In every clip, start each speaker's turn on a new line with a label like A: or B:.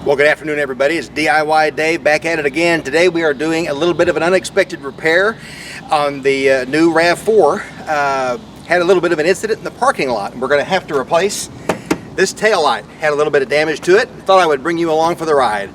A: Well, good afternoon, everybody. It's DIYDave back at it again. Today we are doing a little bit of an unexpected repair on the new Rav4. Had a little bit of an incident in the parking lot, and we're going to have to replace this tail light. Had a little bit of damage to it. Thought I would bring you along for the ride.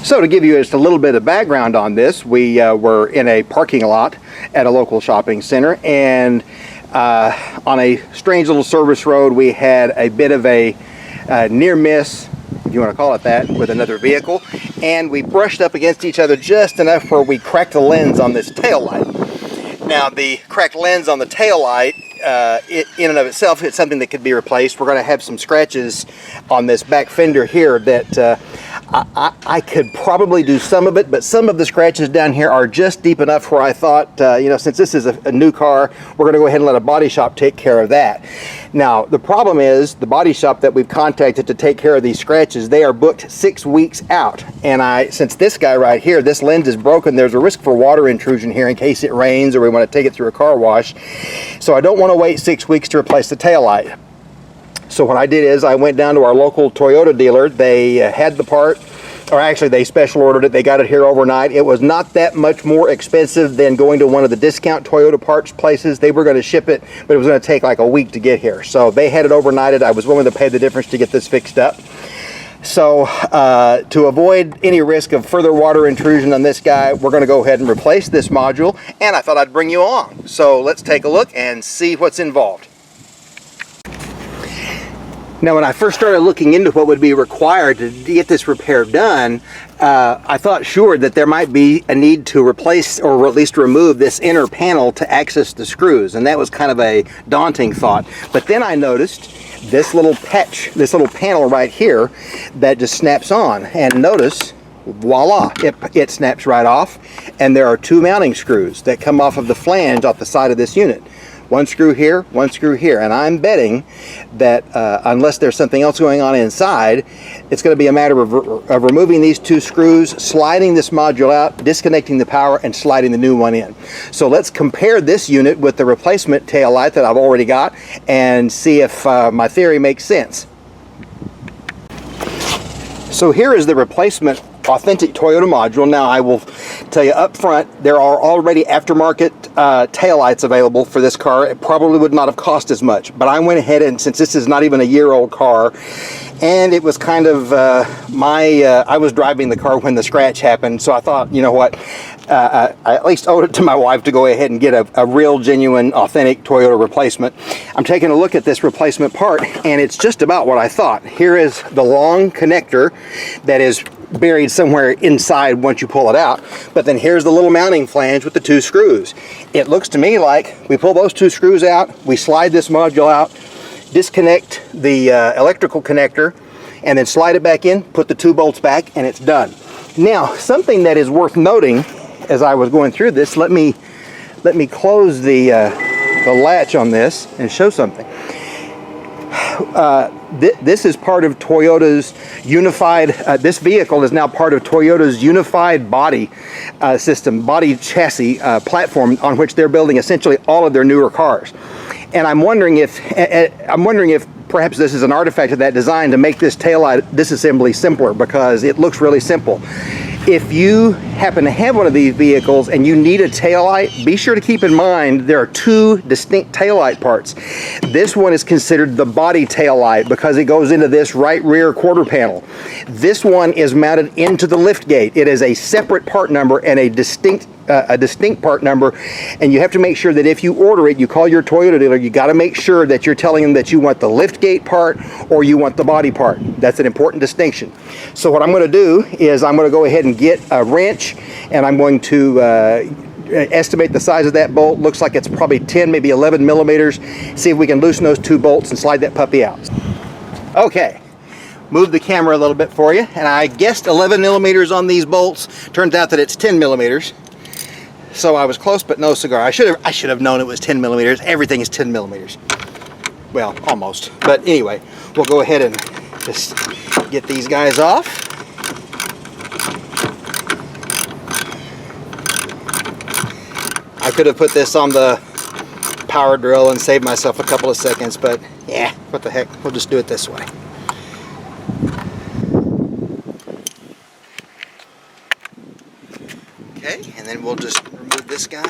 A: So to give you just a little bit of background on this, we were in a parking lot at a local shopping center, and on a strange little service road we had a bit of a near miss, if you want to call it that, with another vehicle, and we brushed up against each other just enough where we cracked the lens on this tail light. Now the cracked lens on the tail light, in and of itself, it's something that could be replaced. We're going to have some scratches on this back fender here that I could probably do some of it, but some of the scratches down here are just deep enough where I thought, since this is a new car, we're going to go ahead and let a body shop take care of that. Now, the problem is the body shop that we've contacted to take care of these scratches, they are booked 6 weeks out. And since this guy right here, this lens is broken, there's a risk for water intrusion here in case it rains or we want to take it through a car wash. So I don't want to wait 6 weeks to replace the taillight. So what I did is I went down to our local Toyota dealer. They had the part, or actually they special ordered it. They got it here overnight. It was not that much more expensive than going to one of the discount Toyota parts places. They were going to ship it, but it was going to take like a week to get here. So they had it overnighted. I was willing to pay the difference to get this fixed up. So to avoid any risk of further water intrusion on this guy, we're going to go ahead and replace this module, and I thought I'd bring you along. So let's take a look and see what's involved. Now, when I first started looking into what would be required to get this repair done, I thought sure that there might be a need to replace or at least remove this inner panel to access the screws, and that was kind of a daunting thought. But then I noticed this little patch, this little panel right here that just snaps on, and notice, voila, it snaps right off, and there are two mounting screws that come off of the flange off the side of this unit. One screw here, one screw here, and I'm betting that unless there's something else going on inside, it's going to be a matter of removing these two screws, sliding this module out, disconnecting the power, and sliding the new one in. So let's compare this unit with the replacement tail light that I've already got and see if my theory makes sense. So here is the replacement authentic Toyota module. Now I will tell you up front, there are already aftermarket taillights available for this car. It probably would not have cost as much, but I went ahead, and since this is not even a year-old car, and it was kind of I was driving the car when the scratch happened, so I thought, you know what, I at least owed it to my wife to go ahead and get a real, genuine, authentic Toyota replacement. I'm taking a look at this replacement part, and it's just about what I thought. Here is the long connector that is buried somewhere inside once you pull it out, but then here's the little mounting flange with the two screws. It looks to me like we pull those two screws out, we slide this module out, disconnect the electrical connector, and then slide it back in, put the two bolts back, and it's done. Now, something that is worth noting as I was going through this, let me close the latch on this and show something. This is part of Toyota's unified, this vehicle is now part of Toyota's unified body system, body chassis platform on which they're building essentially all of their newer cars. And I'm wondering if perhaps this is an artifact of that design to make this taillight disassembly simpler, because it looks really simple. If you happen to have one of these vehicles and you need a taillight, be sure to keep in mind there are two distinct taillight parts. This one is considered the body taillight because it goes into this right rear quarter panel. This one is mounted into the lift gate. It is a separate part number and a distinct part number, and you have to make sure that if you order it, you call your Toyota dealer, you got to make sure that you're telling them that you want the lift gate part or you want the body part. That's an important distinction. So what I'm going to do is I'm going to go ahead and get a wrench, and I'm going to estimate the size of that bolt. Looks like it's probably 10, maybe 11 millimeters. See if we can loosen those two bolts and slide that puppy out. Okay. Move the camera a little bit for you, and I guessed 11 millimeters on these bolts. Turns out that it's 10 millimeters. So I was close, but no cigar. I should have known it was 10 millimeters. Everything is 10 millimeters. Well, almost. But anyway, we'll go ahead and just get these guys off. I could have put this on the power drill and saved myself a couple of seconds, but yeah, what the heck, we'll just do it this way. Okay, and then we'll just remove this guy.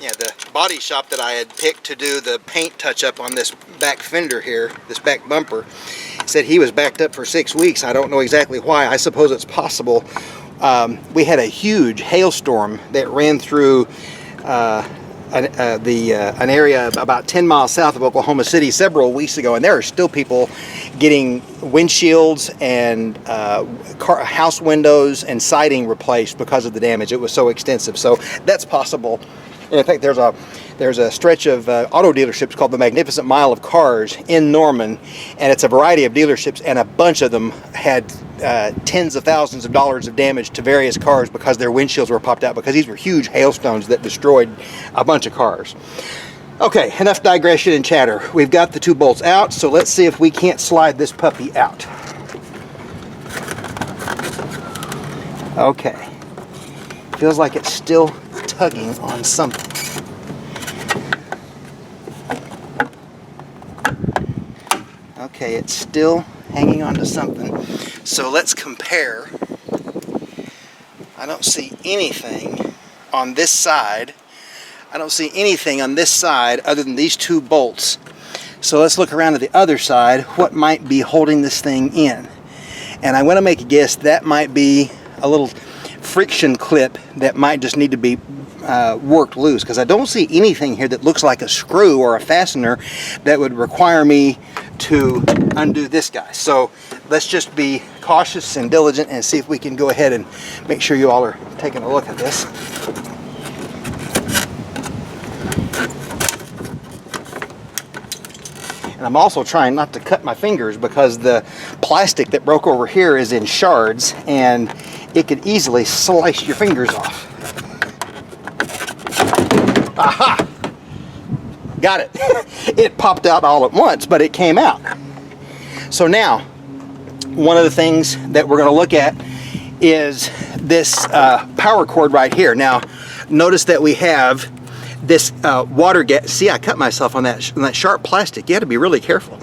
A: Yeah, the body shop that I had picked to do the paint touch-up on this back fender here, this back bumper, said he was backed up for 6 weeks. I don't know exactly why. I suppose it's possible. We had a huge hailstorm that ran through an area about 10 miles south of Oklahoma City several weeks ago, and there are still people getting windshields and house windows and siding replaced because of the damage. It was so extensive. So that's possible. And in fact, there's a stretch of auto dealerships called the Magnificent Mile of Cars in Norman, and it's a variety of dealerships, and a bunch of them had tens of thousands of dollars of damage to various cars because their windshields were popped out, because these were huge hailstones that destroyed a bunch of cars. Okay, enough digression and chatter. We've got the 2 bolts out, so let's see if we can't slide this puppy out. Okay, feels like it's still tugging on something. Okay, it's still hanging on to something. So let's compare. I don't see anything on this side. I don't see anything on this side other than these 2 bolts. So let's look around to the other side. What might be holding this thing in? And I'm going to make a guess that might be a little friction clip that might just need to be worked loose, because I don't see anything here that looks like a screw or a fastener that would require me to undo this guy. So let's just be cautious and diligent and see if we can go ahead and make sure you all are taking a look at this. And I'm also trying not to cut my fingers, because the plastic that broke over here is in shards and it could easily slice your fingers off. Aha! Got it. It popped out all at once, but it came out. So now, one of the things that we're going to look at is this power cord right here. Now, notice that we have this water gas. See, I cut myself on that sharp plastic. You have to be really careful.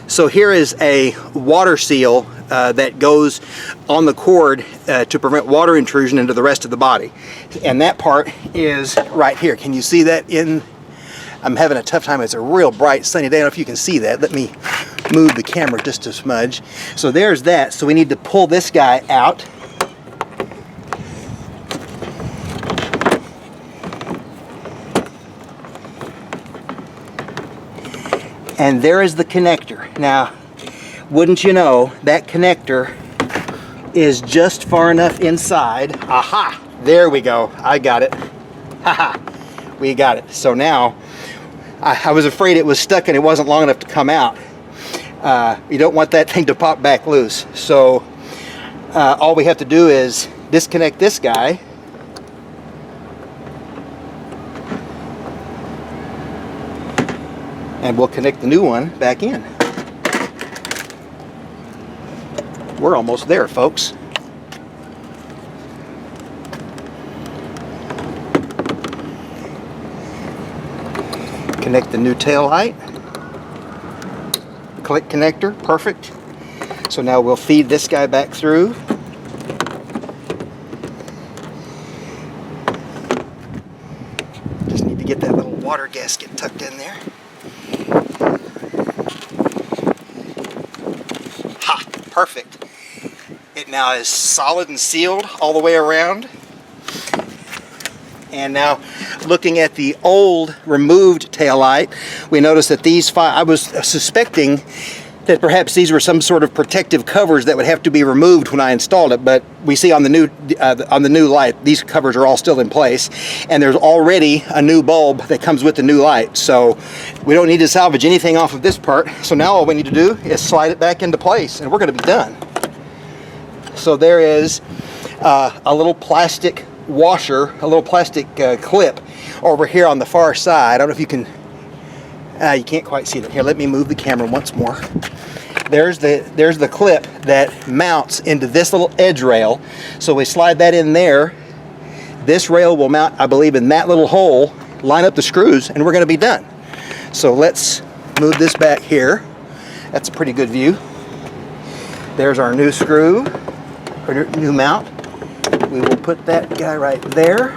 A: So here is a water seal that goes on the cord to prevent water intrusion into the rest of the body. And that part is right here. Can you see that? I'm having a tough time. It's a real bright sunny day. I don't know if you can see that. Let me move the camera just a smudge. So there's that. So we need to pull this guy out. And there is the connector. Now, wouldn't you know, that connector is just far enough inside. Aha! There we go. I got it. Haha! We got it. So now, I was afraid it was stuck and it wasn't long enough to come out. You don't want that thing to pop back loose. So all we have to do is disconnect this guy. And we'll connect the new one back in. We're almost there, folks. Connect the new tail light. Click connector, perfect. So now we'll feed this guy back through. Just need to get that little water gasket tucked in there. Ha! Perfect. It now is solid and sealed all the way around. And now, looking at the old removed taillight, we notice that these I was suspecting that perhaps these were some sort of protective covers that would have to be removed when I installed it, but we see on the new light, these covers are all still in place, and there's already a new bulb that comes with the new light, so we don't need to salvage anything off of this part. So now all we need to do is slide it back into place, and we're going to be done. So there is a little plastic washer, a little plastic clip over here on the far side. I don't know if you can, you can't quite see it. Here, let me move the camera once more. there's the clip that mounts into this little edge rail. So we slide that in there. This rail will mount, I believe, in that little hole, line up the screws, and we're going to be done. So let's move this back here. That's a pretty good view. There's our new screw, or new mount. We will put that guy right there.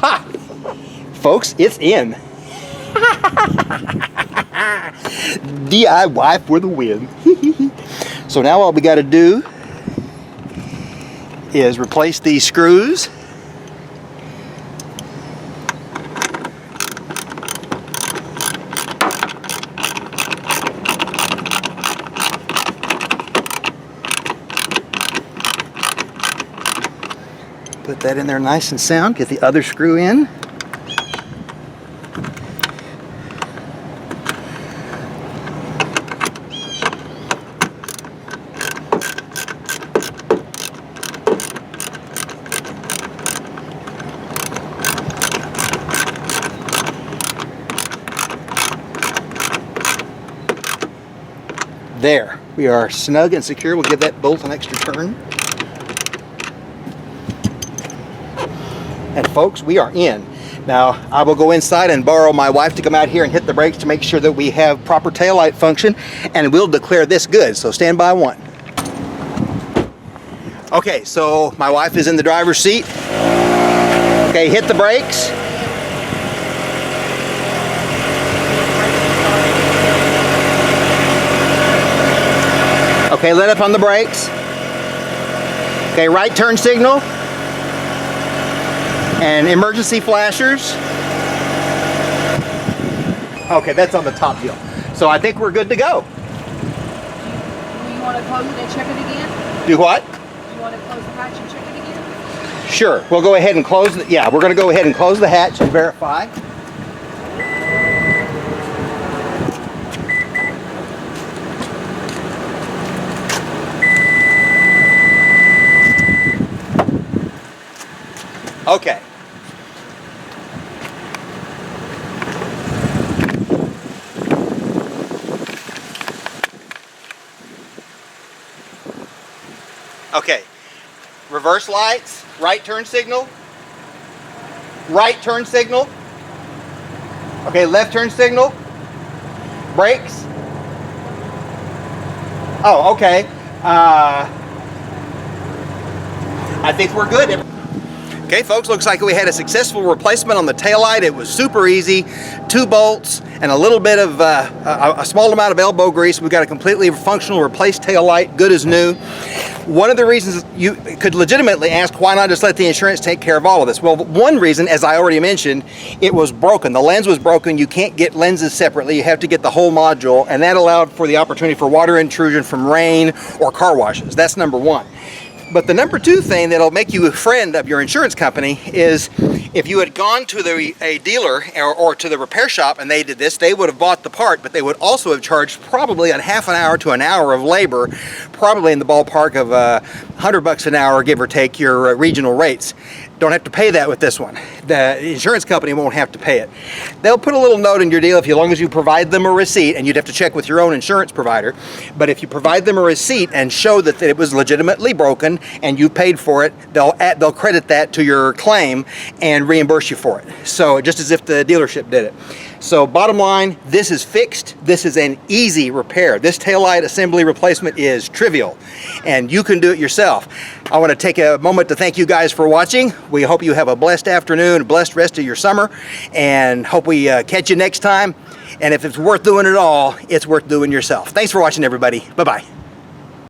A: Ha! Folks, it's in. DIY for the win. So now all we got to do is replace these screws. Put that in there nice and sound. Get the other screw in. There, we are snug and secure. We'll give that bolt an extra turn. And folks, we are in. Now, I will go inside and borrow my wife to come out here and hit the brakes to make sure that we have proper taillight function, and we'll declare this good. So stand by one. Okay, so my wife is in the driver's seat. Okay, hit the brakes. Okay, let up on the brakes. Okay, right turn signal. And emergency flashers. Okay, that's on the top deal. So I think we're good to go.
B: Do you want to close it and check it again?
A: Do what?
B: Do you want to close the hatch and check it again?
A: Sure, we'll go ahead and close the, yeah, we're gonna go ahead and close the hatch and verify. Okay. Okay. Reverse lights, right turn signal. Right turn signal. Okay, left turn signal. Brakes. Oh, okay. I think we're good. Okay, folks, looks like we had a successful replacement on the taillight. It was super easy. 2 bolts and a little bit of a small amount of elbow grease. We've got a completely functional replaced taillight, good as new. One of the reasons you could legitimately ask, why not just let the insurance take care of all of this? Well, one reason, as I already mentioned, it was broken. The lens was broken. You can't get lenses separately. You have to get the whole module, and that allowed for the opportunity for water intrusion from rain or car washes. That's number one. But the number 2 thing that'll make you a friend of your insurance company is if you had gone to a dealer or to the repair shop and they did this, they would have bought the part, but they would also have charged probably a half an hour to an hour of labor, probably in the ballpark of $100 an hour, give or take your regional rates. Don't have to pay that with this one. The insurance company won't have to pay it. They'll put a little note in your deal as long as you provide them a receipt, and you'd have to check with your own insurance provider. But if you provide them a receipt and show that it was legitimately broken and you paid for it, they'll credit that to your claim and reimburse you for it. So just as if the dealership did it. So bottom line, this is fixed. This is an easy repair. This taillight assembly replacement is trivial, and you can do it yourself. I want to take a moment to thank you guys for watching. We hope you have a blessed afternoon, a blessed rest of your summer, and hope we catch you next time. And if it's worth doing at all, it's worth doing yourself. Thanks for watching, everybody. Bye-bye.